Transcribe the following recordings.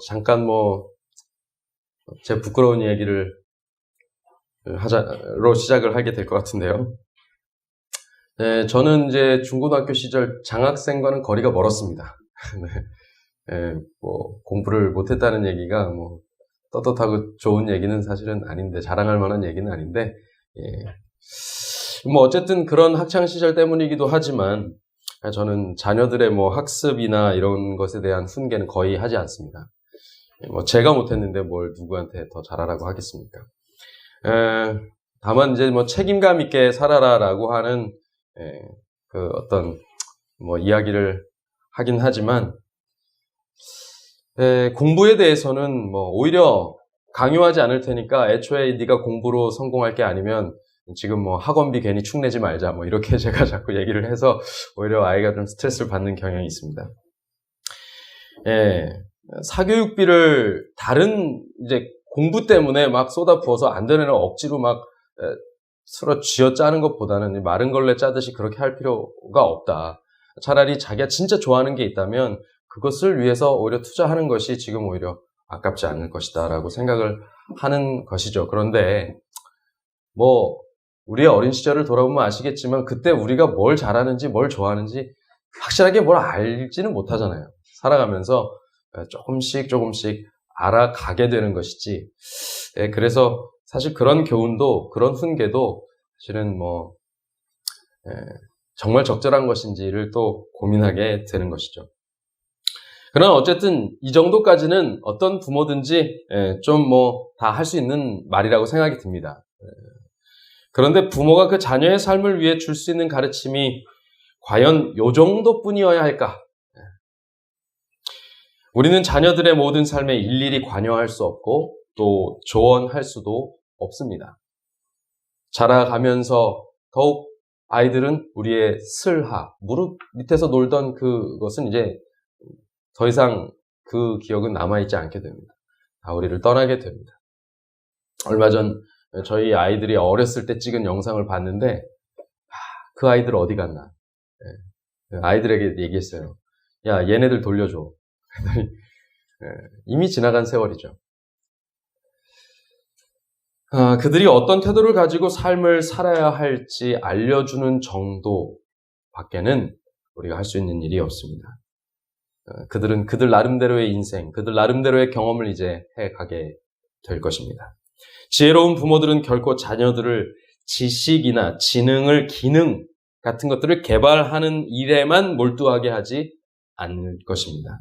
잠깐 제 부끄러운 얘기를 하자로 시작을 하게 될 것 같은데요. 네, 저는 이제 중고등학교 시절 장학생과는 거리가 멀었습니다. 네, 공부를 못했다는 얘기가 떳떳하고 좋은 얘기는 사실은 아닌데, 자랑할 만한 얘기는 아닌데, 어쨌든 그런 학창시절 때문이기도 하지만, 저는 자녀들의 학습이나 이런 것에 대한 훈계는 거의 하지 않습니다. 제가 못했는데 뭘 누구한테 더 잘하라고 하겠습니까? 다만 이제 책임감 있게 살아라라고 하는 그 어떤 이야기를 하긴 하지만, 공부에 대해서는 오히려 강요하지 않을 테니까 애초에 네가 공부로 성공할 게 아니면 지금 학원비 괜히 축내지 말자 이렇게 제가 자꾸 얘기를 해서 오히려 아이가 좀 스트레스를 받는 경향이 있습니다. 사교육비를 다른 이제 공부 때문에 막 쏟아 부어서 안 되는 애를 억지로 서로 쥐어 짜는 것보다는 마른 걸레 짜듯이 그렇게 할 필요가 없다. 차라리 자기가 진짜 좋아하는 게 있다면 그것을 위해서 오히려 투자하는 것이 지금 오히려 아깝지 않을 것이다 라고 생각을 하는 것이죠. 그런데 우리의 어린 시절을 돌아보면 아시겠지만 그때 우리가 뭘 잘하는지 뭘 좋아하는지 확실하게 뭘 알지는 못하잖아요. 살아가면서 조금씩 알아가게 되는 것이지. 그래서 사실 그런 교훈도, 그런 훈계도 사실은 정말 적절한 것인지를 또 고민하게 되는 것이죠. 그러나 어쨌든 이 정도까지는 어떤 부모든지 좀 다 할 수 있는 말이라고 생각이 듭니다. 그런데 부모가 그 자녀의 삶을 위해 줄 수 있는 가르침이 과연 요 정도뿐이어야 할까? 우리는 자녀들의 모든 삶에 일일이 관여할 수 없고 또 조언할 수도 없습니다. 자라가면서 더욱 아이들은 우리의 슬하, 무릎 밑에서 놀던 그것은 이제 더 이상 그 기억은 남아있지 않게 됩니다. 다 우리를 떠나게 됩니다. 얼마 전 저희 아이들이 어렸을 때 찍은 영상을 봤는데 그 아이들 어디 갔나? 아이들에게 얘기했어요. 야, 얘네들 돌려줘. 이미 지나간 세월이죠. 그들이 어떤 태도를 가지고 삶을 살아야 할지 알려주는 정도밖에는 우리가 할 수 있는 일이 없습니다. 그들은 그들 나름대로의 인생, 그들 나름대로의 경험을 이제 해가게 될 것입니다. 지혜로운 부모들은 결코 자녀들을 지식이나 지능을, 기능 같은 것들을 개발하는 일에만 몰두하게 하지 않을 것입니다.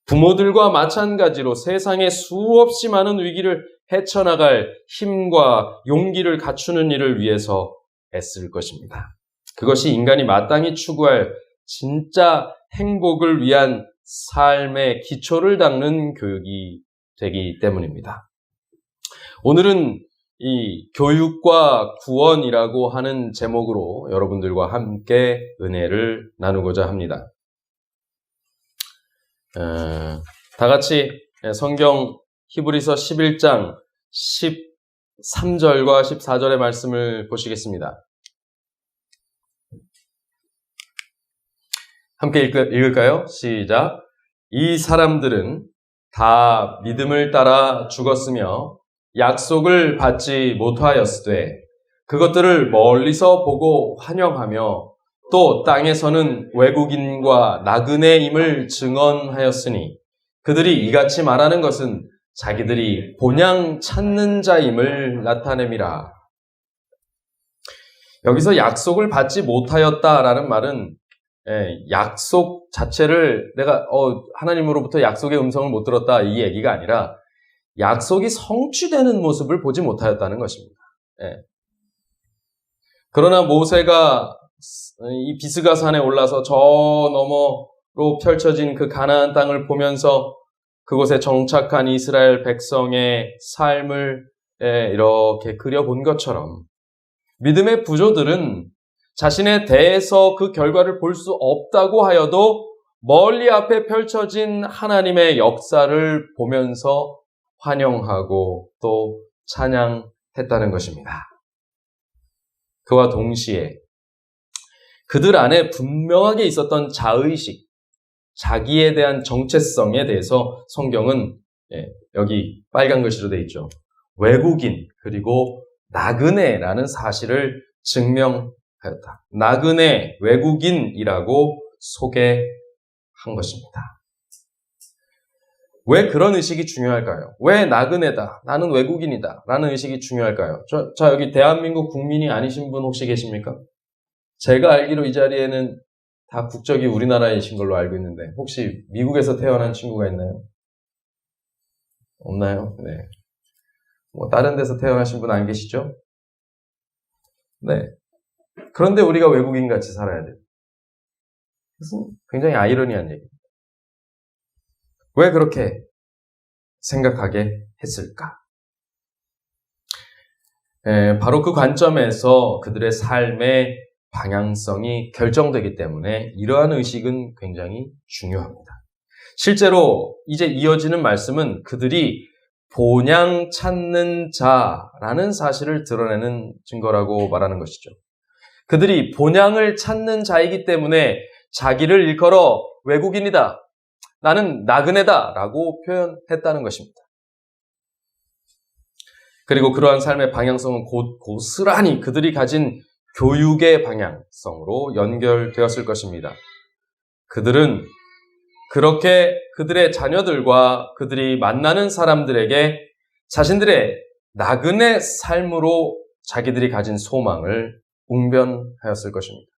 부모들과 마찬가지로 세상에 수없이 많은 위기를 헤쳐나갈 힘과 용기를 갖추는 일을 위해서 애쓸 것입니다. 그것이 인간이 마땅히 추구할 진짜 행복을 위한 삶의 기초를 닦는 교육이 되기 때문입니다. 오늘은 이 교육과 구원이라고 하는 제목으로 여러분들과 함께 은혜를 나누고자 합니다. 다 같이 성경 히브리서 11장 13절과 14절의 말씀을 보시겠습니다. 함께 읽을까요? 시작. 이 사람들은 다 믿음을 따라 죽었으며 약속을 받지 못하였으되 그것들을 멀리서 보고 환영하며 또 땅에서는 외국인과 나그네임을 증언하였으니 그들이 이같이 말하는 것은 자기들이 본향 찾는 자임을 나타냄이라. 여기서 약속을 받지 못하였다라는 말은 약속 자체를 내가 하나님으로부터 약속의 음성을 못 들었다 이 얘기가 아니라 약속이 성취되는 모습을 보지 못하였다는 것입니다. 그러나 모세가 이 비스가 산에 올라서 저 너머로 펼쳐진 그 가나안 땅을 보면서 그곳에 정착한 이스라엘 백성의 삶을 이렇게 그려본 것처럼 믿음의 부조들은 자신에 대해서 그 결과를 볼 수 없다고 하여도 멀리 앞에 펼쳐진 하나님의 역사를 보면서 환영하고 또 찬양했다는 것입니다. 그와 동시에 그들 안에 분명하게 있었던 자의식, 자기에 대한 정체성에 대해서 성경은 여기 빨간 글씨로 되어 있죠. 외국인 그리고 나그네라는 사실을 증명하였다. 나그네, 외국인이라고 소개한 것입니다. 왜 그런 의식이 중요할까요? 왜 나그네다, 나는 외국인이다 라는 의식이 중요할까요? 자, 여기 대한민국 국민이 아니신 분 혹시 계십니까? 제가 알기로 이 자리에는 다 국적이 우리나라이신 걸로 알고 있는데 혹시 미국에서 태어난 친구가 있나요? 없나요? 네. 뭐 다른 데서 태어나신 분 안 계시죠? 네. 그런데 우리가 외국인같이 살아야 돼요. 그것은 굉장히 아이러니한 얘기입니다. 왜 그렇게 생각하게 했을까? 바로 그 관점에서 그들의 삶의 방향성이 결정되기 때문에 이러한 의식은 굉장히 중요합니다. 실제로 이제 이어지는 말씀은 그들이 본향 찾는 자라는 사실을 드러내는 증거라고 말하는 것이죠. 그들이 본향을 찾는 자이기 때문에 자기를 일컬어 외국인이다, 나는 나그네다 라고 표현했다는 것입니다. 그리고 그러한 삶의 방향성은 고스란히 그들이 가진 교육의 방향성으로 연결되었을 것입니다. 그들은 그렇게 그들의 자녀들과 그들이 만나는 사람들에게 자신들의 나그네 삶으로 자기들이 가진 소망을 웅변하였을 것입니다.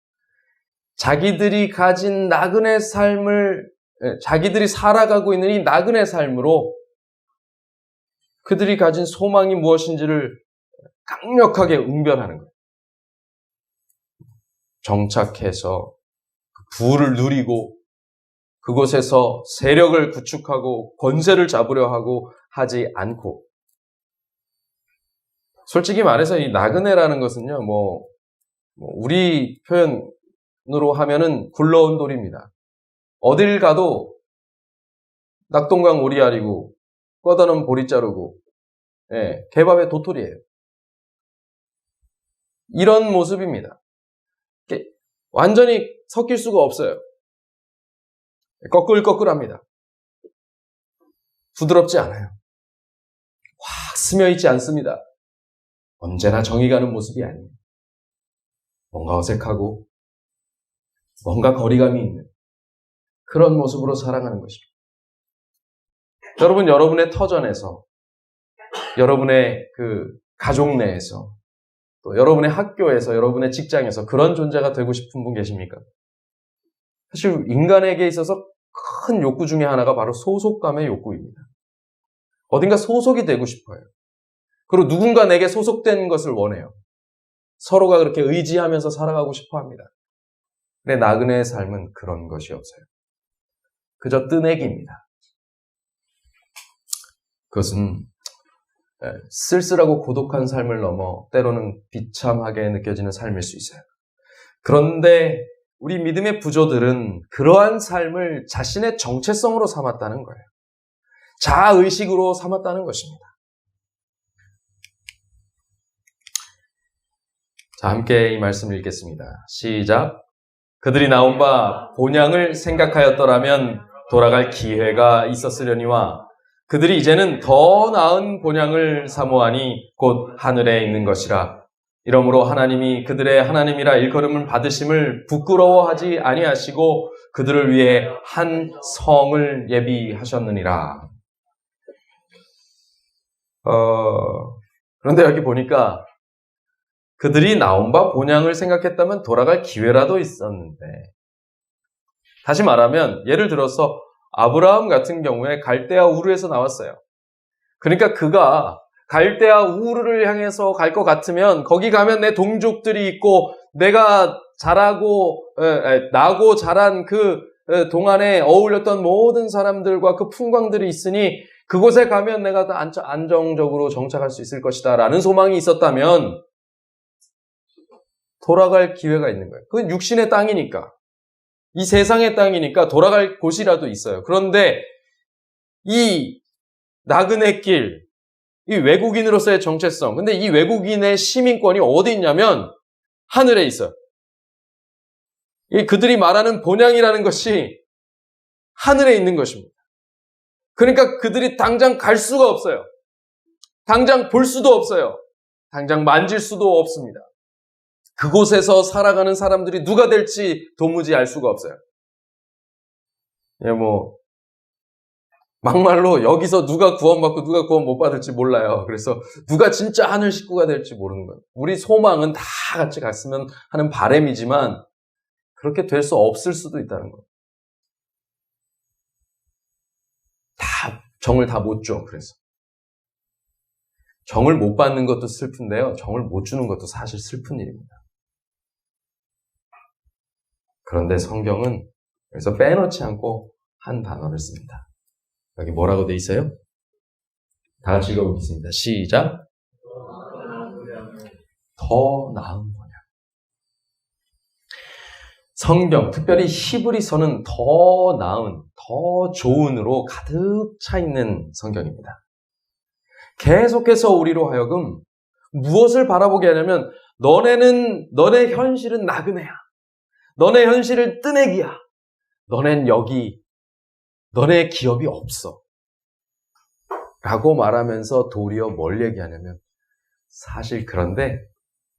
자기들이 가진 나그네 삶을 자기들이 살아가고 있는 이 나그네 삶으로 그들이 가진 소망이 무엇인지를 강력하게 웅변하는 거예요. 정착해서 부를 누리고 그곳에서 세력을 구축하고 권세를 잡으려 하고 하지 않고, 솔직히 말해서 이 나그네라는 것은요, 우리 표현으로 하면은 굴러온 돌입니다. 어딜 가도 낙동강 오리알이고 뻗어놓은 보리 자루고 개밥의 도토리예요. 이런 모습입니다. 완전히 섞일 수가 없어요. 꺼끌꺼끌합니다. 부드럽지 않아요. 확 스며있지 않습니다. 언제나 정이 가는 모습이 아니에요. 뭔가 어색하고 뭔가 거리감이 있는 그런 모습으로 살아가는 것입니다. 여러분, 여러분의 터전에서, 여러분의 그 가족 내에서, 또 여러분의 학교에서, 여러분의 직장에서 그런 존재가 되고 싶은 분 계십니까? 사실 인간에게 있어서 큰 욕구 중에 하나가 바로 소속감의 욕구입니다. 어딘가 소속이 되고 싶어요. 그리고 누군가 내게 소속된 것을 원해요. 서로가 그렇게 의지하면서 살아가고 싶어 합니다. 근데 나그네의 삶은 그런 것이 없어요. 그저 뜨내기입니다. 그것은 쓸쓸하고 고독한 삶을 넘어 때로는 비참하게 느껴지는 삶일 수 있어요. 그런데 우리 믿음의 부조들은 그러한 삶을 자신의 정체성으로 삼았다는 거예요. 자아의식으로 삼았다는 것입니다. 자, 함께 이 말씀을 읽겠습니다. 시작. 그들이 나온 바 본향을 생각하였더라면 돌아갈 기회가 있었으려니와 그들이 이제는 더 나은 본향을 사모하니 곧 하늘에 있는 것이라. 이러므로 하나님이 그들의 하나님이라 일컬음을 받으심을 부끄러워하지 아니하시고 그들을 위해 한 성을 예비하셨느니라. 그런데 여기 보니까 그들이 나온 바 본향을 생각했다면 돌아갈 기회라도 있었는데, 다시 말하면 예를 들어서 아브라함 같은 경우에 갈대아 우르에서 나왔어요. 그러니까 그가 갈대아 우르를 향해서 갈 것 같으면 거기 가면 내 동족들이 있고 내가 나고 자란 그 동안에 어울렸던 모든 사람들과 그 풍광들이 있으니 그곳에 가면 내가 다 안정적으로 정착할 수 있을 것이다 라는 소망이 있었다면 돌아갈 기회가 있는 거예요. 그건 육신의 땅이니까, 이 세상의 땅이니까 돌아갈 곳이라도 있어요. 그런데 이 나그네 길, 이 외국인으로서의 정체성, 근데 이 외국인의 시민권이 어디 있냐면 하늘에 있어요. 그들이 말하는 본향이라는 것이 하늘에 있는 것입니다. 그러니까 그들이 당장 갈 수가 없어요. 당장 볼 수도 없어요. 당장 만질 수도 없습니다. 그곳에서 살아가는 사람들이 누가 될지 도무지 알 수가 없어요. 예, 막말로 여기서 누가 구원받고 누가 구원 못 받을지 몰라요. 그래서 누가 진짜 하늘 식구가 될지 모르는 거예요. 우리 소망은 다 같이 갔으면 하는 바람이지만 그렇게 될 수 없을 수도 있다는 거예요. 정을 다 못 줘. 그래서 정을 못 받는 것도 슬픈데요. 정을 못 주는 것도 사실 슬픈 일입니다. 그런데 성경은 여기서 빼놓지 않고 한 단어를 씁니다. 여기 뭐라고 돼 있어요? 다 같이 읽어보겠습니다. 시작. 더 나은 번향. 성경, 특별히 히브리서는 더 나은, 더 좋은으로 가득 차 있는 성경입니다. 계속해서 우리로 하여금 무엇을 바라보게 하냐면 너네 현실은 나그네야. 너네 현실은 뜨내기야. 너넨 여기, 너네 기업이 없어. 라고 말하면서 도리어 뭘 얘기하냐면 사실 그런데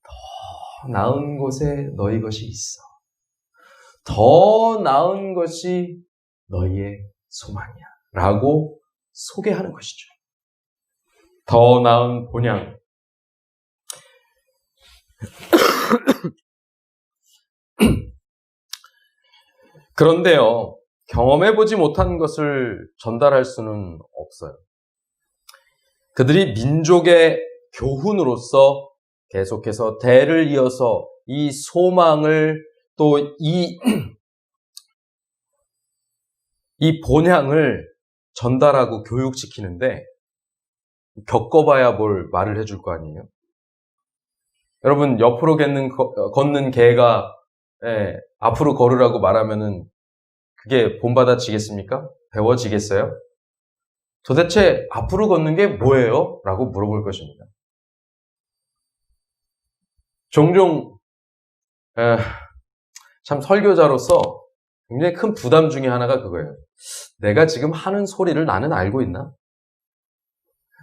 더 나은 곳에 너희 것이 있어. 더 나은 것이 너희의 소망이야. 라고 소개하는 것이죠. 더 나은 본향. 그런데요, 경험해보지 못한 것을 전달할 수는 없어요. 그들이 민족의 교훈으로서 계속해서 대를 이어서 이 소망을 또 이 본향을 전달하고 교육시키는데 겪어봐야 뭘 말을 해줄 거 아니에요? 여러분, 옆으로 걷는 개가 앞으로 걸으라고 말하면은 그게 본받아지겠습니까? 배워지겠어요? 도대체 앞으로 걷는 게 뭐예요? 라고 물어볼 것입니다. 종종 참 설교자로서 굉장히 큰 부담 중에 하나가 그거예요. 내가 지금 하는 소리를 나는 알고 있나?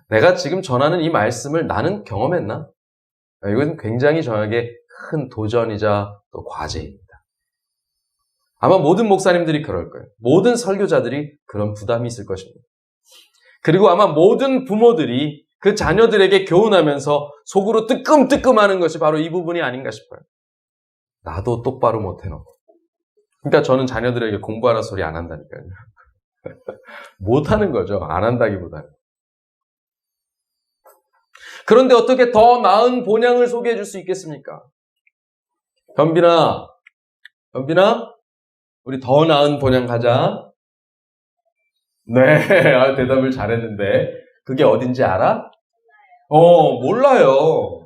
내가 지금 전하는 이 말씀을 나는 경험했나? 이건 굉장히 저에게 큰 도전이자 또 과제입니다. 아마 모든 목사님들이 그럴 거예요. 모든 설교자들이 그런 부담이 있을 것입니다. 그리고 아마 모든 부모들이 그 자녀들에게 교훈하면서 속으로 뜨끔뜨끔하는 것이 바로 이 부분이 아닌가 싶어요. 나도 똑바로 못해놓고. 그러니까 저는 자녀들에게 공부하라 소리 안 한다니까요. 못하는 거죠. 안 한다기보다는. 그런데 어떻게 더 나은 본향을 소개해 줄 수 있겠습니까? 현빈아, 우리 더 나은 본향 가자. 네, 대답을 잘했는데 그게 어딘지 알아? 몰라요.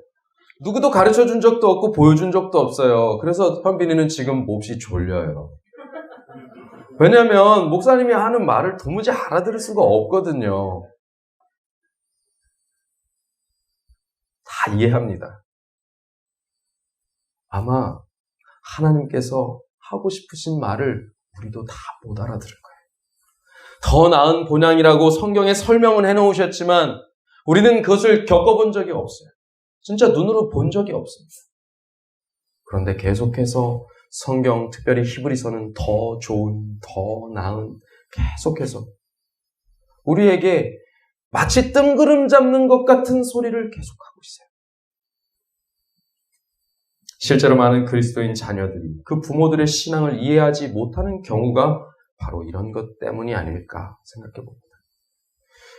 누구도 가르쳐 준 적도 없고 보여준 적도 없어요. 그래서 현빈이는 지금 몹시 졸려요. 왜냐하면 목사님이 하는 말을 도무지 알아들을 수가 없거든요. 다 이해합니다. 아마 하나님께서 하고 싶으신 말을 우리도 다 못 알아들을 거예요. 더 나은 본향이라고 성경에 설명은 해놓으셨지만 우리는 그것을 겪어본 적이 없어요. 진짜 눈으로 본 적이 없습니다. 그런데 계속해서 성경, 특별히 히브리서는 더 좋은, 더 나은, 계속해서 우리에게 마치 뜬구름 잡는 것 같은 소리를 계속하고 있어요. 실제로 많은 그리스도인 자녀들이 그 부모들의 신앙을 이해하지 못하는 경우가 바로 이런 것 때문이 아닐까 생각해 봅니다.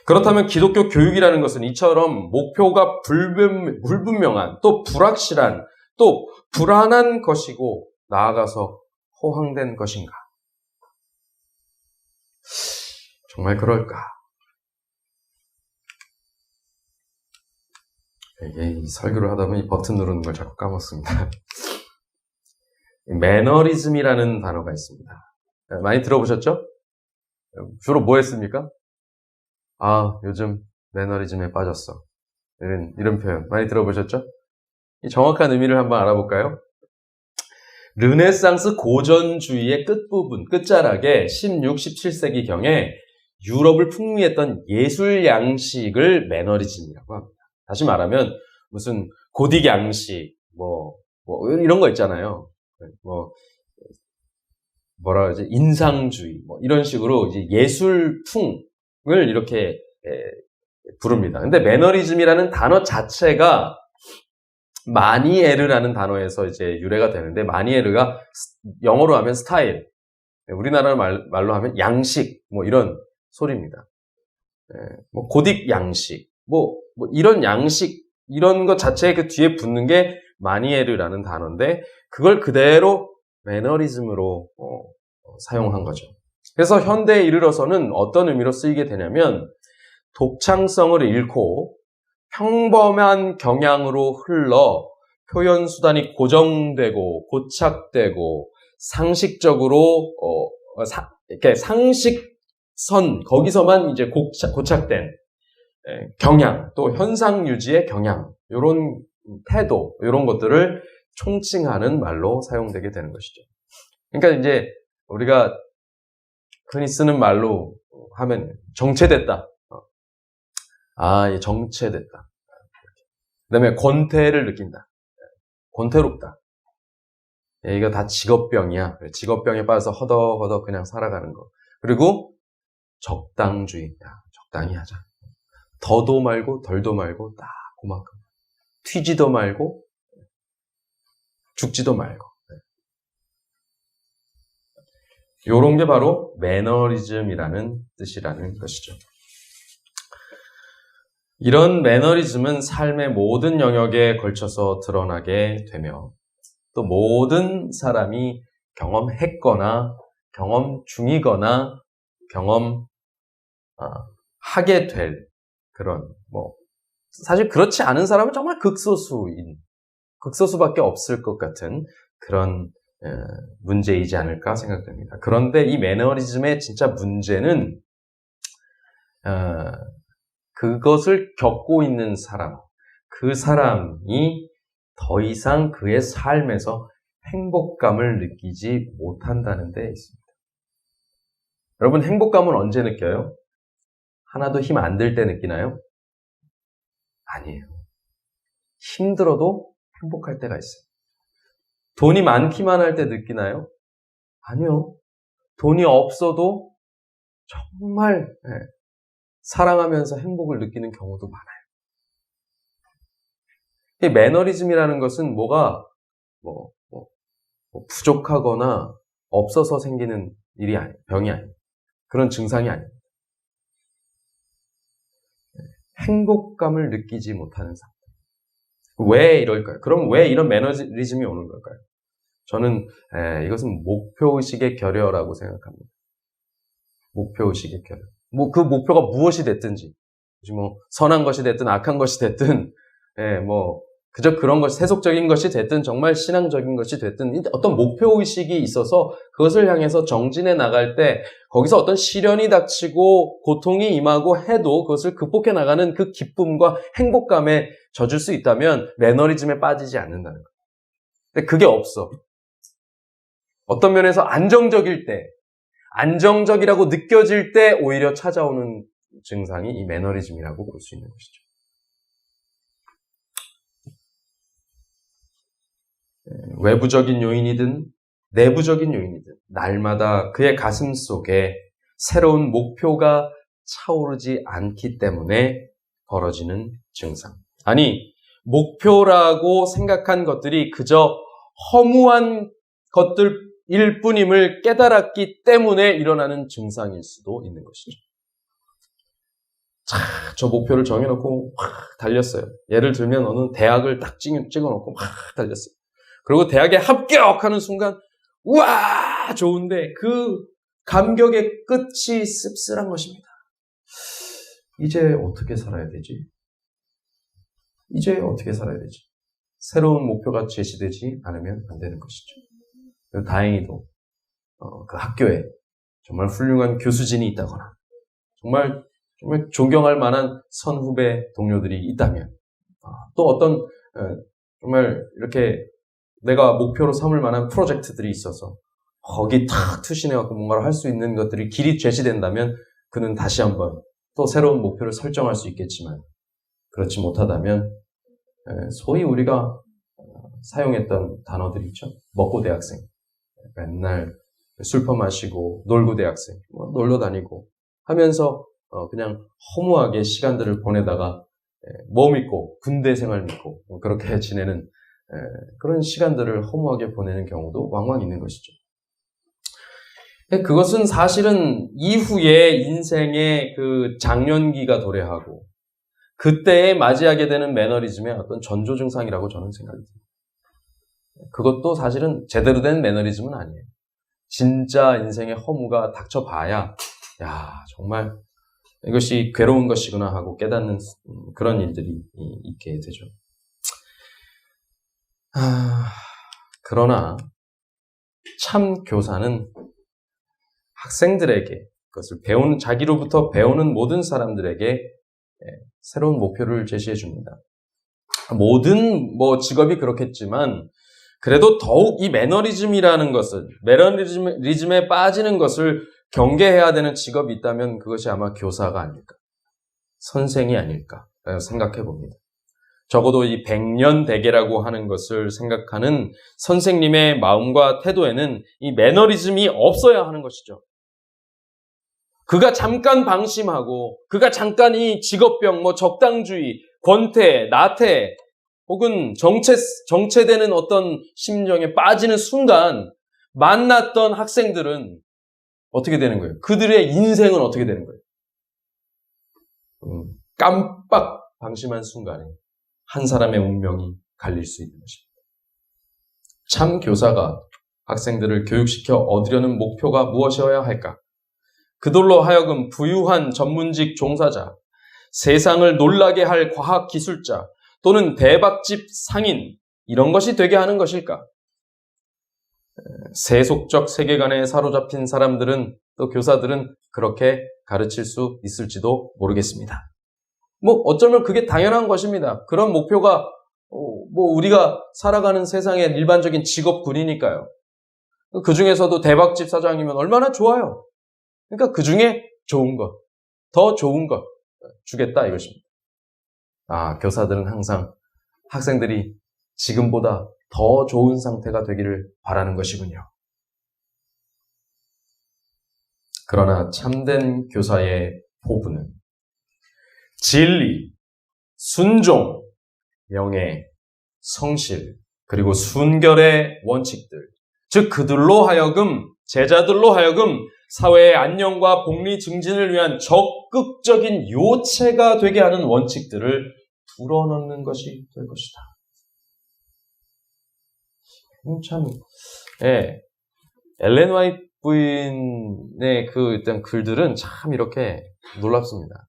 그렇다면 기독교 교육이라는 것은 이처럼 목표가 불분명한, 또 불확실한, 또 불안한 것이고 나아가서 허황된 것인가? 정말 그럴까? 이게 이 설교를 하다 보니 버튼 누르는 걸 자꾸 까먹습니다. 매너리즘이라는 단어가 있습니다. 많이 들어보셨죠? 주로 뭐 했습니까? 요즘 매너리즘에 빠졌어. 이런 표현 많이 들어보셨죠? 이 정확한 의미를 한번 알아볼까요? 르네상스 고전주의의 끝부분, 끝자락에 16, 17세기경에 유럽을 풍미했던 예술 양식을 매너리즘이라고 합니다. 다시 말하면 무슨 고딕 양식, 이런 거 있잖아요. 뭐라 그러지? 인상주의, 이런 식으로 이제 예술풍을 이렇게 부릅니다. 근데 매너리즘이라는 단어 자체가 마니에르라는 단어에서 이제 유래가 되는데, 마니에르가 영어로 하면 스타일, 우리나라 말로 하면 양식, 이런 소리입니다. 고딕 양식, 이런 양식, 이런 것 자체에 그 뒤에 붙는 게 마니에르라는 단어인데, 그걸 그대로 매너리즘으로 사용한 거죠. 그래서 현대에 이르러서는 어떤 의미로 쓰이게 되냐면, 독창성을 잃고 평범한 경향으로 흘러 표현 수단이 고정되고 고착되고 상식적으로 이렇게 상식선 거기서만 이제 고착된 경향, 또 현상 유지의 경향, 이런 태도, 이런 것들을 총칭하는 말로 사용되게 되는 것이죠. 그러니까 이제 우리가 흔히 쓰는 말로 하면 정체됐다. 정체됐다. 그 다음에 권태를 느낀다. 권태롭다. 이거 다 직업병이야. 직업병에 빠져서 허덕허덕 그냥 살아가는 거. 그리고 적당주의. 적당히 하자. 더도 말고 덜도 말고 딱 그만큼. 튀지도 말고 죽지도 말고. 요런 게 바로 매너리즘이라는 뜻이라는 것이죠. 이런 매너리즘은 삶의 모든 영역에 걸쳐서 드러나게 되며 또 모든 사람이 경험했거나 경험 중이거나 경험하게 될 그런 사실 그렇지 않은 사람은 정말 극소수밖에 없을 것 같은 그런 문제이지 않을까 생각됩니다. 그런데 이 매너리즘의 진짜 문제는 그것을 겪고 있는 사람, 그 사람이 더 이상 그의 삶에서 행복감을 느끼지 못한다는 데 있습니다. 여러분, 행복감은 언제 느껴요? 하나도 힘 안 들 때 느끼나요? 아니에요. 힘들어도 행복할 때가 있어요. 돈이 많기만 할 때 느끼나요? 아니요. 돈이 없어도 정말 사랑하면서 행복을 느끼는 경우도 많아요. 이 매너리즘이라는 것은 뭐가 부족하거나 없어서 생기는 일이 아니에요. 병이 아니에요. 그런 증상이 아닙니다. 행복감을 느끼지 못하는 상태. 왜 이럴까요? 그럼 왜 이런 매너리즘이 오는 걸까요? 저는 이것은 목표의식의 결여라고 생각합니다. 목표의식의 결여. 그 목표가 무엇이 됐든지, 선한 것이 됐든 악한 것이 됐든, 그저 그런 것이 세속적인 것이 됐든 정말 신앙적인 것이 됐든 어떤 목표의식이 있어서 그것을 향해서 정진해 나갈 때 거기서 어떤 시련이 닥치고 고통이 임하고 해도 그것을 극복해 나가는 그 기쁨과 행복감에 젖을 수 있다면 매너리즘에 빠지지 않는다는 거예요. 근데 그게 없어. 어떤 면에서 안정적이라고 느껴질 때 오히려 찾아오는 증상이 이 매너리즘이라고 볼 수 있는 것이죠. 외부적인 요인이든 내부적인 요인이든 날마다 그의 가슴 속에 새로운 목표가 차오르지 않기 때문에 벌어지는 증상. 아니, 목표라고 생각한 것들이 그저 허무한 것들일 뿐임을 깨달았기 때문에 일어나는 증상일 수도 있는 것이죠. 저 목표를 정해놓고 막 달렸어요. 예를 들면 어느 대학을 딱 찍어놓고 막 달렸어요. 그리고 대학에 합격하는 순간 우와 좋은데 그 감격의 끝이 씁쓸한 것입니다. 이제 어떻게 살아야 되지? 새로운 목표가 제시되지 않으면 안 되는 것이죠. 다행히도 그 학교에 정말 훌륭한 교수진이 있다거나 정말 존경할 만한 선후배 동료들이 있다면 또 어떤 정말 이렇게 내가 목표로 삼을 만한 프로젝트들이 있어서 거기 탁 투신해갖고 뭔가를 할 수 있는 것들이 길이 제시된다면 그는 다시 한번 또 새로운 목표를 설정할 수 있겠지만 그렇지 못하다면 소위 우리가 사용했던 단어들이 있죠. 먹고 대학생. 맨날 술 퍼마시고 놀고 대학생. 놀러 다니고 하면서 그냥 허무하게 시간들을 보내다가 뭐 믿고 군대 생활 믿고 그렇게 지내는 그런 시간들을 허무하게 보내는 경우도 왕왕 있는 것이죠. 그것은 사실은 이후에 인생의 그 장년기가 도래하고 그때에 맞이하게 되는 매너리즘의 어떤 전조 증상이라고 저는 생각이 듭니다. 그것도 사실은 제대로 된 매너리즘은 아니에요. 진짜 인생의 허무가 닥쳐봐야 정말 이것이 괴로운 것이구나 하고 깨닫는 그런 일들이 있게 되죠. 그러나 참 교사는 학생들에게 그것을 자기로부터 배우는 모든 사람들에게 새로운 목표를 제시해 줍니다. 모든 직업이 그렇겠지만 그래도 더욱 이 매너리즘이라는 것을 매너리즘에 빠지는 것을 경계해야 되는 직업이 있다면 그것이 아마 교사가 아닐까, 선생이 아닐까 생각해 봅니다. 적어도 이 백년대계라고 하는 것을 생각하는 선생님의 마음과 태도에는 이 매너리즘이 없어야 하는 것이죠. 그가 잠깐 방심하고 그가 잠깐 이 직업병, 적당주의, 권태, 나태 혹은 정체되는 어떤 심정에 빠지는 순간 만났던 학생들은 어떻게 되는 거예요? 그들의 인생은 어떻게 되는 거예요? 깜빡 방심한 순간에 한 사람의 운명이 갈릴 수 있는 것입니다. 참 교사가 학생들을 교육시켜 얻으려는 목표가 무엇이어야 할까? 그들로 하여금 부유한 전문직 종사자, 세상을 놀라게 할 과학기술자 또는 대박집 상인 이런 것이 되게 하는 것일까? 세속적 세계관에 사로잡힌 사람들은 또 교사들은 그렇게 가르칠 수 있을지도 모르겠습니다. 어쩌면 그게 당연한 것입니다. 그런 목표가 우리가 살아가는 세상의 일반적인 직업군이니까요. 그 중에서도 대박집 사장이면 얼마나 좋아요. 그러니까 그 중에 좋은 것, 더 좋은 것 주겠다 이것입니다. 교사들은 항상 학생들이 지금보다 더 좋은 상태가 되기를 바라는 것이군요. 그러나 참된 교사의 포부는 진리, 순종, 명예, 성실, 그리고 순결의 원칙들, 즉 그들로 하여금, 제자들로 하여금 사회의 안녕과 복리 증진을 위한 적극적인 요체가 되게 하는 원칙들을 불어넣는 것이 될 것이다. 참, 엘렌 화이트 부인의 일단 글들은 참 이렇게 놀랍습니다.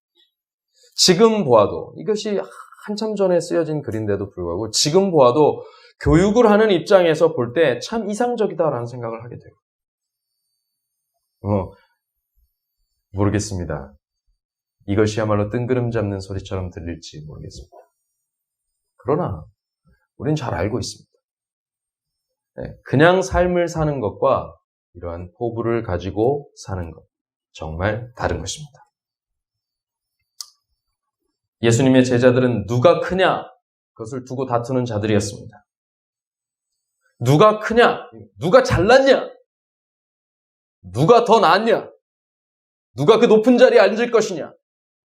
지금 보아도, 이것이 한참 전에 쓰여진 글인데도 불구하고 지금 보아도 교육을 하는 입장에서 볼 때 참 이상적이다라는 생각을 하게 돼요. 모르겠습니다. 이것이야말로 뜬구름 잡는 소리처럼 들릴지 모르겠습니다. 그러나 우린 잘 알고 있습니다. 그냥 삶을 사는 것과 이러한 포부를 가지고 사는 것 정말 다른 것입니다. 예수님의 제자들은 누가 크냐 그것을 두고 다투는 자들이었습니다. 누가 크냐, 누가 잘났냐, 누가 더 낫냐, 누가 그 높은 자리에 앉을 것이냐,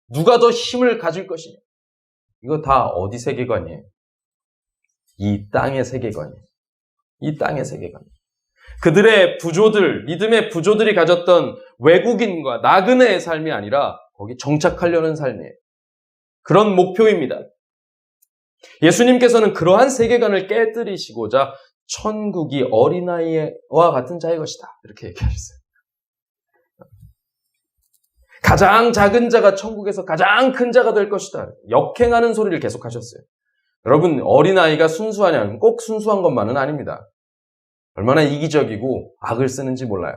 누가 더 힘을 가질 것이냐. 이거 다 어디 세계관이에요? 이 땅의 세계관이에요. 이 땅의 세계관. 그들의 부조들, 믿음의 부조들이 가졌던 외국인과 나그네의 삶이 아니라 거기 정착하려는 삶이에요. 그런 목표입니다. 예수님께서는 그러한 세계관을 깨뜨리시고자 천국이 어린아이와 같은 자의 것이다. 이렇게 얘기하셨어요. 가장 작은 자가 천국에서 가장 큰 자가 될 것이다. 역행하는 소리를 계속하셨어요. 여러분, 어린아이가 순수하냐면 꼭 순수한 것만은 아닙니다. 얼마나 이기적이고 악을 쓰는지 몰라요.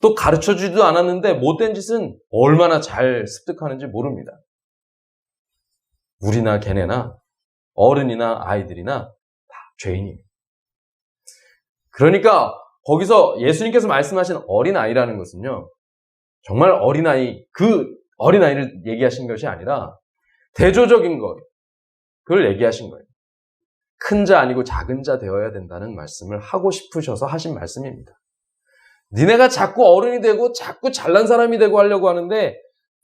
또 가르쳐주지도 않았는데 못된 짓은 얼마나 잘 습득하는지 모릅니다. 우리나 걔네나 어른이나 아이들이나 다 죄인입니다. 그러니까 거기서 예수님께서 말씀하신 어린아이라는 것은요, 정말 어린아이, 그 어린아이를 얘기하신 것이 아니라 대조적인 것, 그걸 얘기하신 거예요. 큰 자 아니고 작은 자 되어야 된다는 말씀을 하고 싶으셔서 하신 말씀입니다. 니네가 자꾸 어른이 되고 자꾸 잘난 사람이 되고 하려고 하는데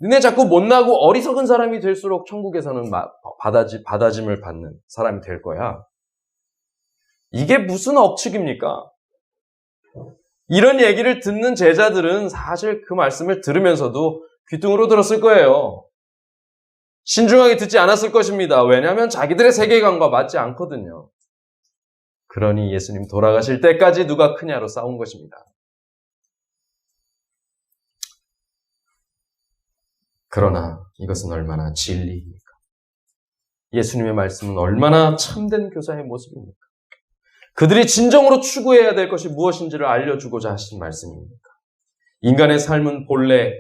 니네 자꾸 못나고 어리석은 사람이 될수록 천국에서는 받아짐을 받는 사람이 될 거야. 이게 무슨 억측입니까? 이런 얘기를 듣는 제자들은 사실 그 말씀을 들으면서도 귀뚱으로 들었을 거예요. 신중하게 듣지 않았을 것입니다. 왜냐하면 자기들의 세계관과 맞지 않거든요. 그러니 예수님 돌아가실 때까지 누가 크냐로 싸운 것입니다. 그러나 이것은 얼마나 진리입니까? 예수님의 말씀은 얼마나 참된 교사의 모습입니까? 그들이 진정으로 추구해야 될 것이 무엇인지를 알려주고자 하신 말씀입니까? 인간의 삶은 본래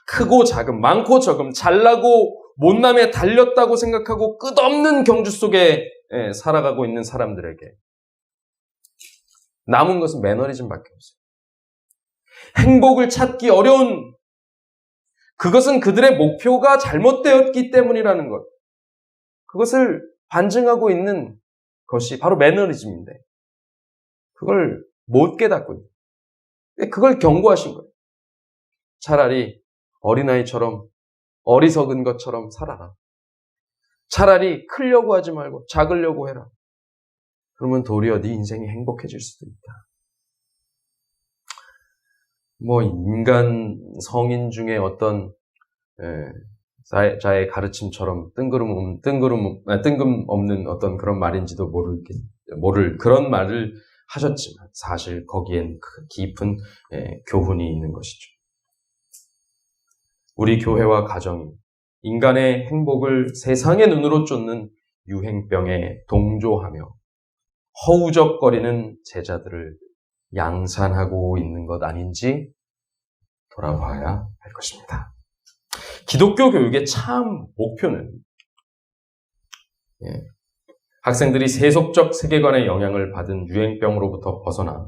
크고 작음, 많고 적음, 잘나고 못남에 달렸다고 생각하고 끝없는 경주 속에 살아가고 있는 사람들에게 남은 것은 매너리즘밖에 없어요. 행복을 찾기 어려운, 그것은 그들의 목표가 잘못되었기 때문이라는 것, 그것을 반증하고 있는 것이 바로 매너리즘인데 그걸 못 깨닫고 있는, 그걸 경고하신 거예요. 차라리 어린아이처럼 어리석은 것처럼 살아라. 차라리 크려고 하지 말고 작으려고 해라. 그러면 도리어 네 인생이 행복해질 수도 있다. 인간 성인 중에 어떤 자의 가르침처럼 뜬금없는 어떤 그런 말인지도 모를 그런 말을 하셨지만 사실 거기엔 깊은 교훈이 있는 것이죠. 우리 교회와 가정이 인간의 행복을 세상의 눈으로 쫓는 유행병에 동조하며 허우적거리는 제자들을 양산하고 있는 것 아닌지 돌아봐야 할 것입니다. 기독교 교육의 참 목표는 학생들이 세속적 세계관의 영향을 받은 유행병으로부터 벗어나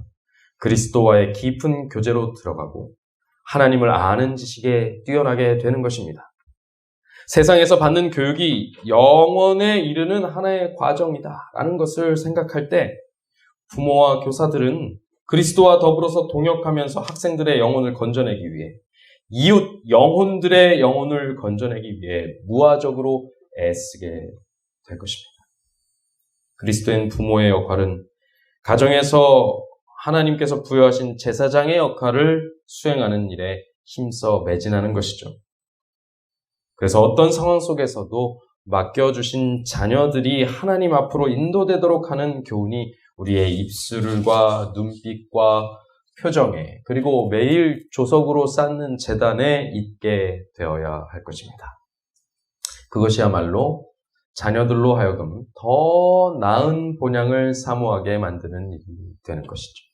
그리스도와의 깊은 교제로 들어가고 하나님을 아는 지식에 뛰어나게 되는 것입니다. 세상에서 받는 교육이 영원에 이르는 하나의 과정이다라는 것을 생각할 때 부모와 교사들은 그리스도와 더불어서 동역하면서 학생들의 영혼을 건져내기 위해, 이웃 영혼들의 영혼을 건져내기 위해 무화적으로 애쓰게 될 것입니다. 그리스도인 부모의 역할은 가정에서 하나님께서 부여하신 제사장의 역할을 수행하는 일에 힘써 매진하는 것이죠. 그래서 어떤 상황 속에서도 맡겨주신 자녀들이 하나님 앞으로 인도되도록 하는 교훈이 우리의 입술과 눈빛과 표정에, 그리고 매일 조석으로 쌓는 제단에 있게 되어야 할 것입니다. 그것이야말로 자녀들로 하여금 더 나은 본향을 사모하게 만드는 일이 되는 것이죠.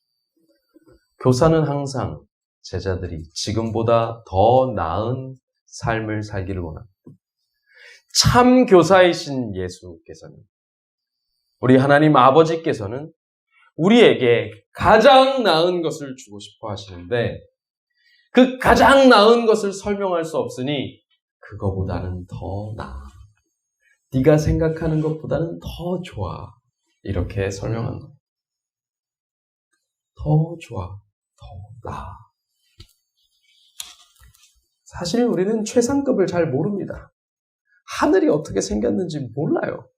교사는 항상 제자들이 지금보다 더 나은 삶을 살기를 원합니다. 참 교사이신 예수께서는, 우리 하나님 아버지께서는 우리에게 가장 나은 것을 주고 싶어 하시는데 그 가장 나은 것을 설명할 수 없으니 그거보다는 더 나아, 네가 생각하는 것보다는 더 좋아, 이렇게 설명한 거예요. 더 좋아, 더 나아. 사실 우리는 최상급을 잘 모릅니다. 하늘이 어떻게 생겼는지 몰라요.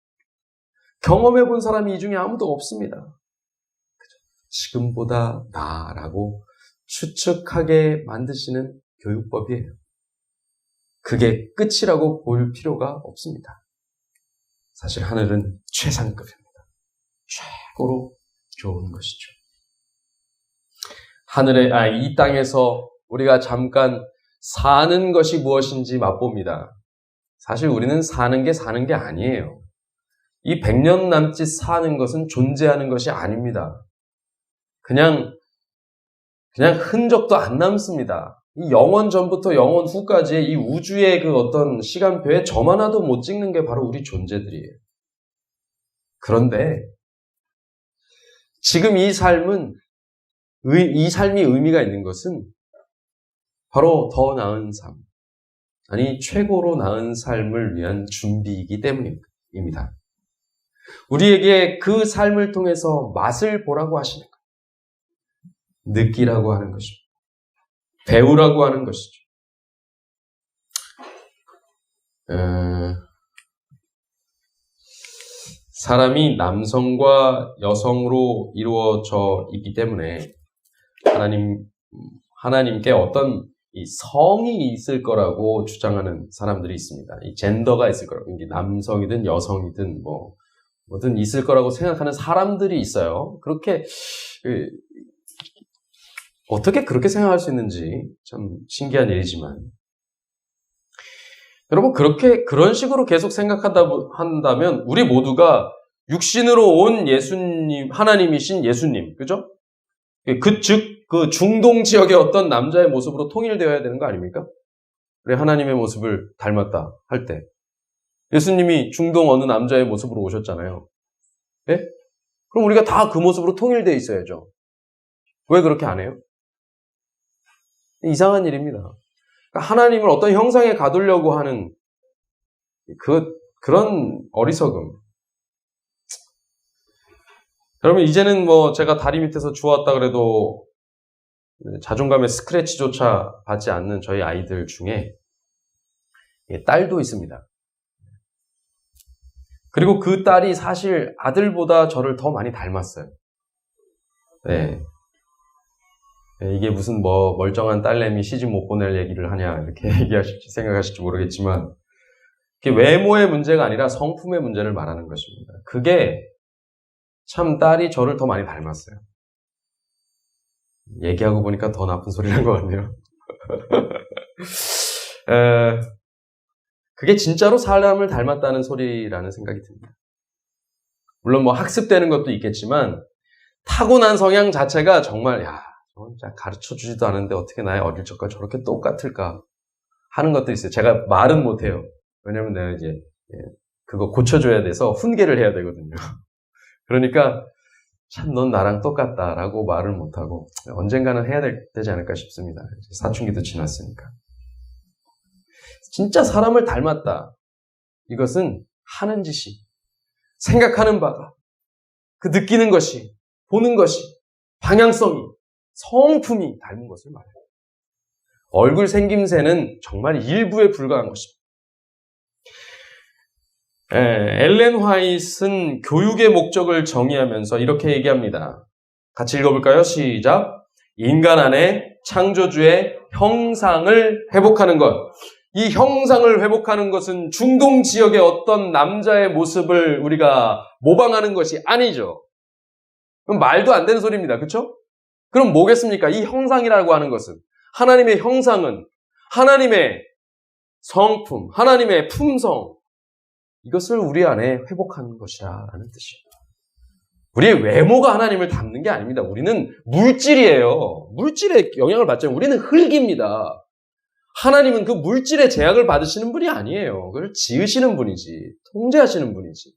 경험해 본 사람이 이 중에 아무도 없습니다. 지금보다 나아라고 추측하게 만드시는 교육법이에요. 그게 끝이라고 볼 필요가 없습니다. 사실 하늘은 최상급입니다. 최고로 좋은 것이죠. 이 땅에서 우리가 잠깐 사는 것이 무엇인지 맛봅니다. 사실 우리는 사는 게 아니에요. 이 100년 남짓 사는 것은 존재하는 것이 아닙니다. 그냥 흔적도 안 남습니다. 이 영원 전부터 영원 후까지의 이 우주의 그 어떤 시간표에 점 하나도 못 찍는 게 바로 우리 존재들이에요. 그런데 지금 이 삶이 의미가 있는 것은 바로 더 나은 삶, 아니 최고로 나은 삶을 위한 준비이기 때문입니다. 우리에게 그 삶을 통해서 맛을 보라고 하시는 거예요. 느끼라고 하는 것입니다. 배우라고 하는 것이죠. 사람이 남성과 여성으로 이루어져 있기 때문에 하나님께 어떤 이 성이 있을 거라고 주장하는 사람들이 있습니다. 이 젠더가 있을 거라고, 이게 남성이든 여성이든 뭐든 있을 거라고 생각하는 사람들이 있어요. 그렇게 어떻게 그렇게 생각할 수 있는지 참 신기한 일이지만, 여러분 그런 식으로 계속 생각한다면 우리 모두가 육신으로 온 예수님, 하나님이신 예수님, 그죠? 그 중동 지역의 어떤 남자의 모습으로 통일되어야 되는 거 아닙니까? 그래, 하나님의 모습을 닮았다 할 때 예수님이 중동 어느 남자의 모습으로 오셨잖아요. 예? 그럼 우리가 다 그 모습으로 통일되어 있어야죠. 왜 그렇게 안 해요? 이상한 일입니다. 그러니까 하나님을 어떤 형상에 가두려고 하는 그런 어리석음. 여러분, 이제는 제가 다리 밑에서 주웠다 그래도 자존감의 스크래치조차 받지 않는 저희 아이들 중에 딸도 있습니다. 그리고 그 딸이 사실 아들보다 저를 더 많이 닮았어요. 네. 이게 무슨 멀쩡한 딸내미 시집 못 보낼 얘기를 하냐 이렇게 생각하실지 모르겠지만, 그게 외모의 문제가 아니라 성품의 문제를 말하는 것입니다. 그게 참 딸이 저를 더 많이 닮았어요. 얘기하고 보니까 더 나쁜 소리를 한 것 같네요. 그게 진짜로 사람을 닮았다는 소리라는 생각이 듭니다. 물론 학습되는 것도 있겠지만 타고난 성향 자체가 정말 가르쳐주지도 않은데 어떻게 나의 어릴 적과 저렇게 똑같을까 하는 것도 있어요. 제가 말은 못해요. 왜냐면 내가 이제 그거 고쳐줘야 돼서 훈계를 해야 되거든요. 그러니까 참 넌 나랑 똑같다라고 말을 못하고 언젠가는 해야 되지 않을까 싶습니다. 사춘기도 지났으니까. 진짜 사람을 닮았다. 이것은 하는 짓이, 생각하는 바가, 그 느끼는 것이, 보는 것이, 방향성이, 성품이 닮은 것을 말해요. 얼굴 생김새는 정말 일부에 불과한 것입니다. 엘렌 화이트는 교육의 목적을 정의하면서 이렇게 얘기합니다. 같이 읽어볼까요? 시작. 인간 안에 창조주의 형상을 회복하는 것. 이 형상을 회복하는 것은 중동 지역의 어떤 남자의 모습을 우리가 모방하는 것이 아니죠. 그럼 말도 안 되는 소리입니다. 그렇죠? 그럼 뭐겠습니까? 이 형상이라고 하는 것은, 하나님의 형상은 하나님의 성품, 하나님의 품성, 이것을 우리 안에 회복하는 것이라는 뜻입니다. 우리의 외모가 하나님을 닮는 게 아닙니다. 우리는 물질이에요. 물질에 영향을 받잖아요. 우리는 흙입니다. 하나님은 그 물질의 제약을 받으시는 분이 아니에요. 그걸 지으시는 분이지, 통제하시는 분이지.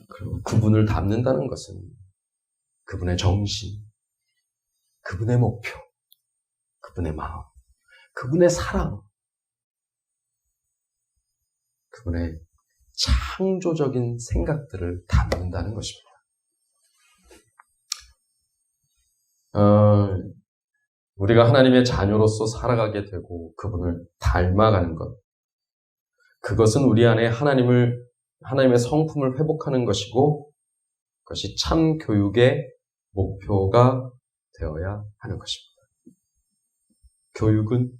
그리고 그분을 닮는다는 것은 그분의 정신, 그분의 목표, 그분의 마음, 그분의 사랑, 그분의 창조적인 생각들을 담는다는 것입니다. 우리가 하나님의 자녀로서 살아가게 되고 그분을 닮아가는 것, 그것은 우리 안에 하나님의 성품을 회복하는 것이고, 그것이 참 교육의 목표가 되어야 하는 것입니다. 교육은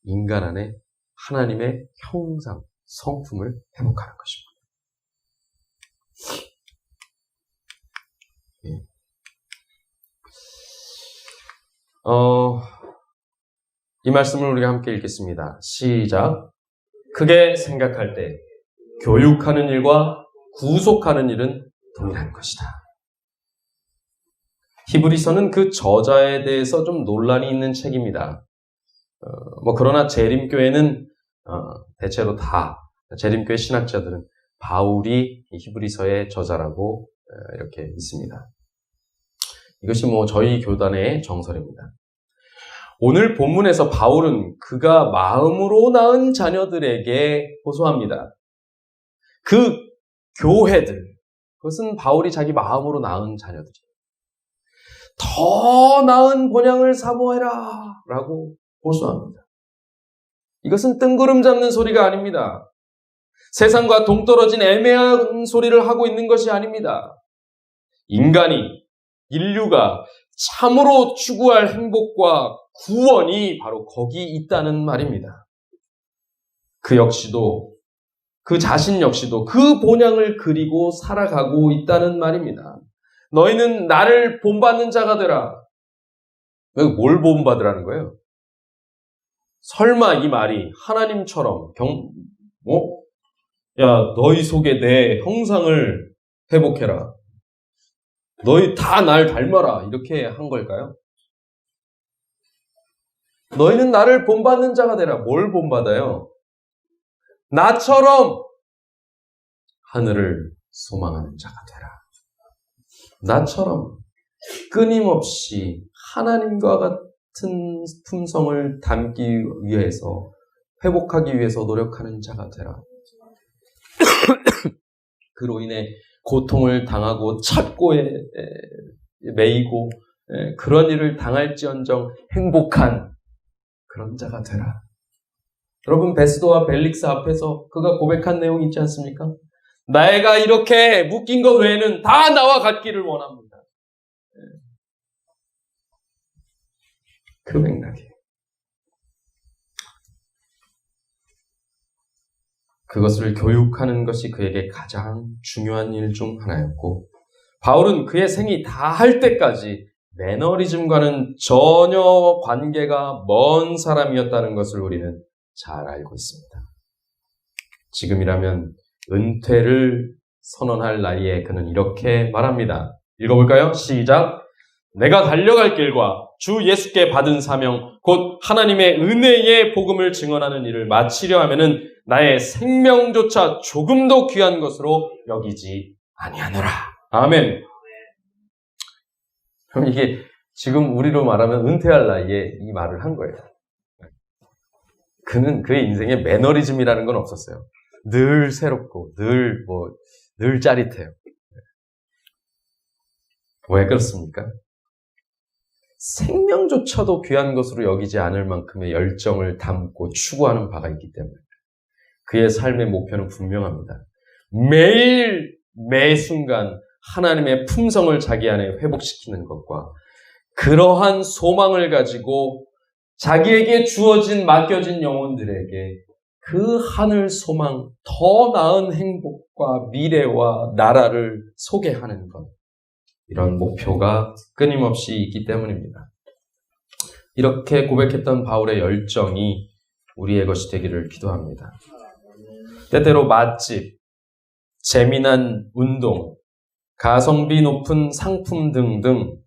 인간 안에 하나님의 형상, 성품을 회복하는 것입니다. 이 말씀을 우리가 함께 읽겠습니다. 시작. 크게 생각할 때 교육하는 일과 구속하는 일은 동일한 것이다. 히브리서는 그 저자에 대해서 좀 논란이 있는 책입니다. 그러나 재림교회는 대체로 다, 재림교회 신학자들은 바울이 히브리서의 저자라고 이렇게 있습니다. 이것이 저희 교단의 정설입니다. 오늘 본문에서 바울은 그가 마음으로 낳은 자녀들에게 호소합니다. 그 교회들, 그것은 바울이 자기 마음으로 낳은 자녀들이에요. 더 나은 본향을 사모해라 라고 호소합니다. 이것은 뜬구름 잡는 소리가 아닙니다. 세상과 동떨어진 애매한 소리를 하고 있는 것이 아닙니다. 인류가 참으로 추구할 행복과 구원이 바로 거기 있다는 말입니다. 그 자신 역시도 그 본향을 그리고 살아가고 있다는 말입니다. 너희는 나를 본받는 자가 되라. 뭘 본받으라는 거예요? 설마 이 말이 하나님처럼 너희 속에 내 형상을 회복해라. 너희 다 날 닮아라. 이렇게 한 걸까요? 너희는 나를 본받는 자가 되라. 뭘 본받아요? 나처럼 하늘을 소망하는 자가 되라. 나처럼 끊임없이 하나님과 같은 품성을 담기 위해서, 회복하기 위해서 노력하는 자가 되라. 그로 인해 고통을 당하고 착고에 매이고 그런 일을 당할지언정 행복한 그런 자가 되라. 여러분, 베스도와 벨릭스 앞에서 그가 고백한 내용이 있지 않습니까? 내가 이렇게 묶인 것 외에는 다 나와 같기를 원합니다. 그 맥락이에요. 그것을 교육하는 것이 그에게 가장 중요한 일 중 하나였고, 바울은 그의 생이 다할 때까지 매너리즘과는 전혀 관계가 먼 사람이었다는 것을 우리는 잘 알고 있습니다. 지금이라면 은퇴를 선언할 나이에 그는 이렇게 말합니다. 읽어볼까요? 시작. 내가 달려갈 길과 주 예수께 받은 사명, 곧 하나님의 은혜의 복음을 증언하는 일을 마치려 하면은 나의 생명조차 조금도 귀한 것으로 여기지 아니하노라. 아멘. 그럼 이게 지금 우리로 말하면 은퇴할 나이에 이 말을 한 거예요. 그는 그의 인생에 매너리즘이라는 건 없었어요. 늘 새롭고 늘 짜릿해요. 왜 그렇습니까? 생명조차도 귀한 것으로 여기지 않을 만큼의 열정을 담고 추구하는 바가 있기 때문에 그의 삶의 목표는 분명합니다. 매일 매 순간 하나님의 품성을 자기 안에 회복시키는 것과 그러한 소망을 가지고 자기에게 주어진 맡겨진 영혼들에게 그 하늘 소망, 더 나은 행복과 미래와 나라를 소개하는 것, 이런 목표가 끊임없이 있기 때문입니다. 이렇게 고백했던 바울의 열정이 우리의 것이 되기를 기도합니다. 때때로 맛집, 재미난 운동, 가성비 높은 상품 등등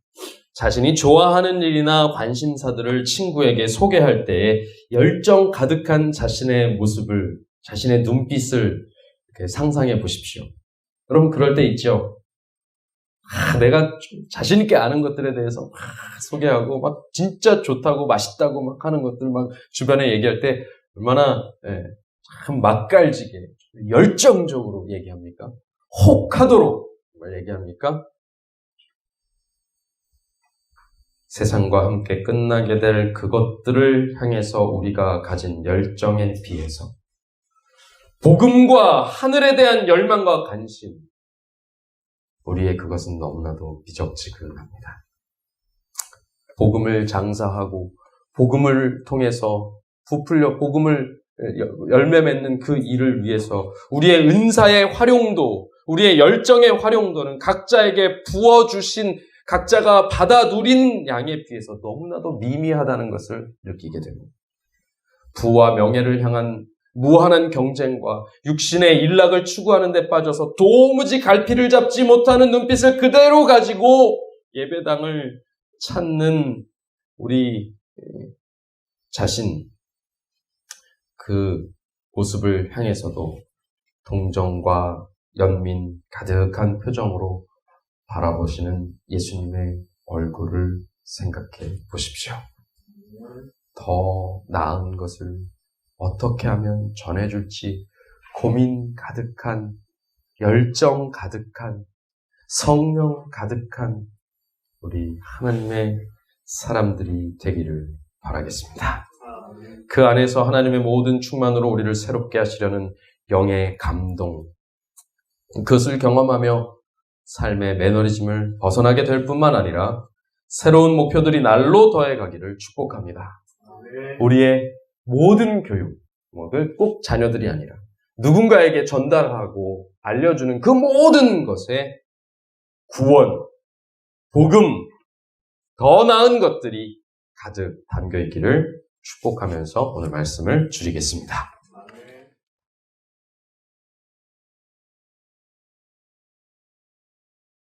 자신이 좋아하는 일이나 관심사들을 친구에게 소개할 때에 열정 가득한 자신의 모습을, 자신의 눈빛을 이렇게 상상해 보십시오. 여러분, 그럴 때 있죠? 내가 자신 있게 아는 것들에 대해서 소개하고 막 진짜 좋다고 맛있다고 막 하는 것들 막 주변에 얘기할 때 얼마나 참 맛깔지게 열정적으로 얘기합니까? 혹하도록 얘기합니까? 세상과 함께 끝나게 될 그것들을 향해서 우리가 가진 열정에 비해서 복음과 하늘에 대한 열망과 관심, 우리의 그것은 너무나도 미적지근합니다. 복음을 장사하고 복음을 통해서 부풀려 복음을 열매 맺는 그 일을 위해서 우리의 은사의 활용도, 우리의 열정의 활용도는 각자에게 부어주신, 각자가 받아 누린 양에 비해서 너무나도 미미하다는 것을 느끼게 됩니다. 부와 명예를 향한 무한한 경쟁과 육신의 일락을 추구하는 데 빠져서 도무지 갈피를 잡지 못하는 눈빛을 그대로 가지고 예배당을 찾는 우리 자신, 그 모습을 향해서도 동정과 연민 가득한 표정으로 바라보시는 예수님의 얼굴을 생각해 보십시오. 더 나은 것을 어떻게 하면 전해줄지 고민 가득한, 열정 가득한, 성령 가득한 우리 하나님의 사람들이 되기를 바라겠습니다. 그 안에서 하나님의 모든 충만으로 우리를 새롭게 하시려는 영의 감동, 그것을 경험하며 삶의 매너리즘을 벗어나게 될 뿐만 아니라 새로운 목표들이 날로 더해가기를 축복합니다. 우리의 모든 교육을 꼭 자녀들이 아니라 누군가에게 전달하고 알려주는 그 모든 것에 구원, 복음, 더 나은 것들이 가득 담겨 있기를 축복하면서 오늘 말씀을 줄이겠습니다.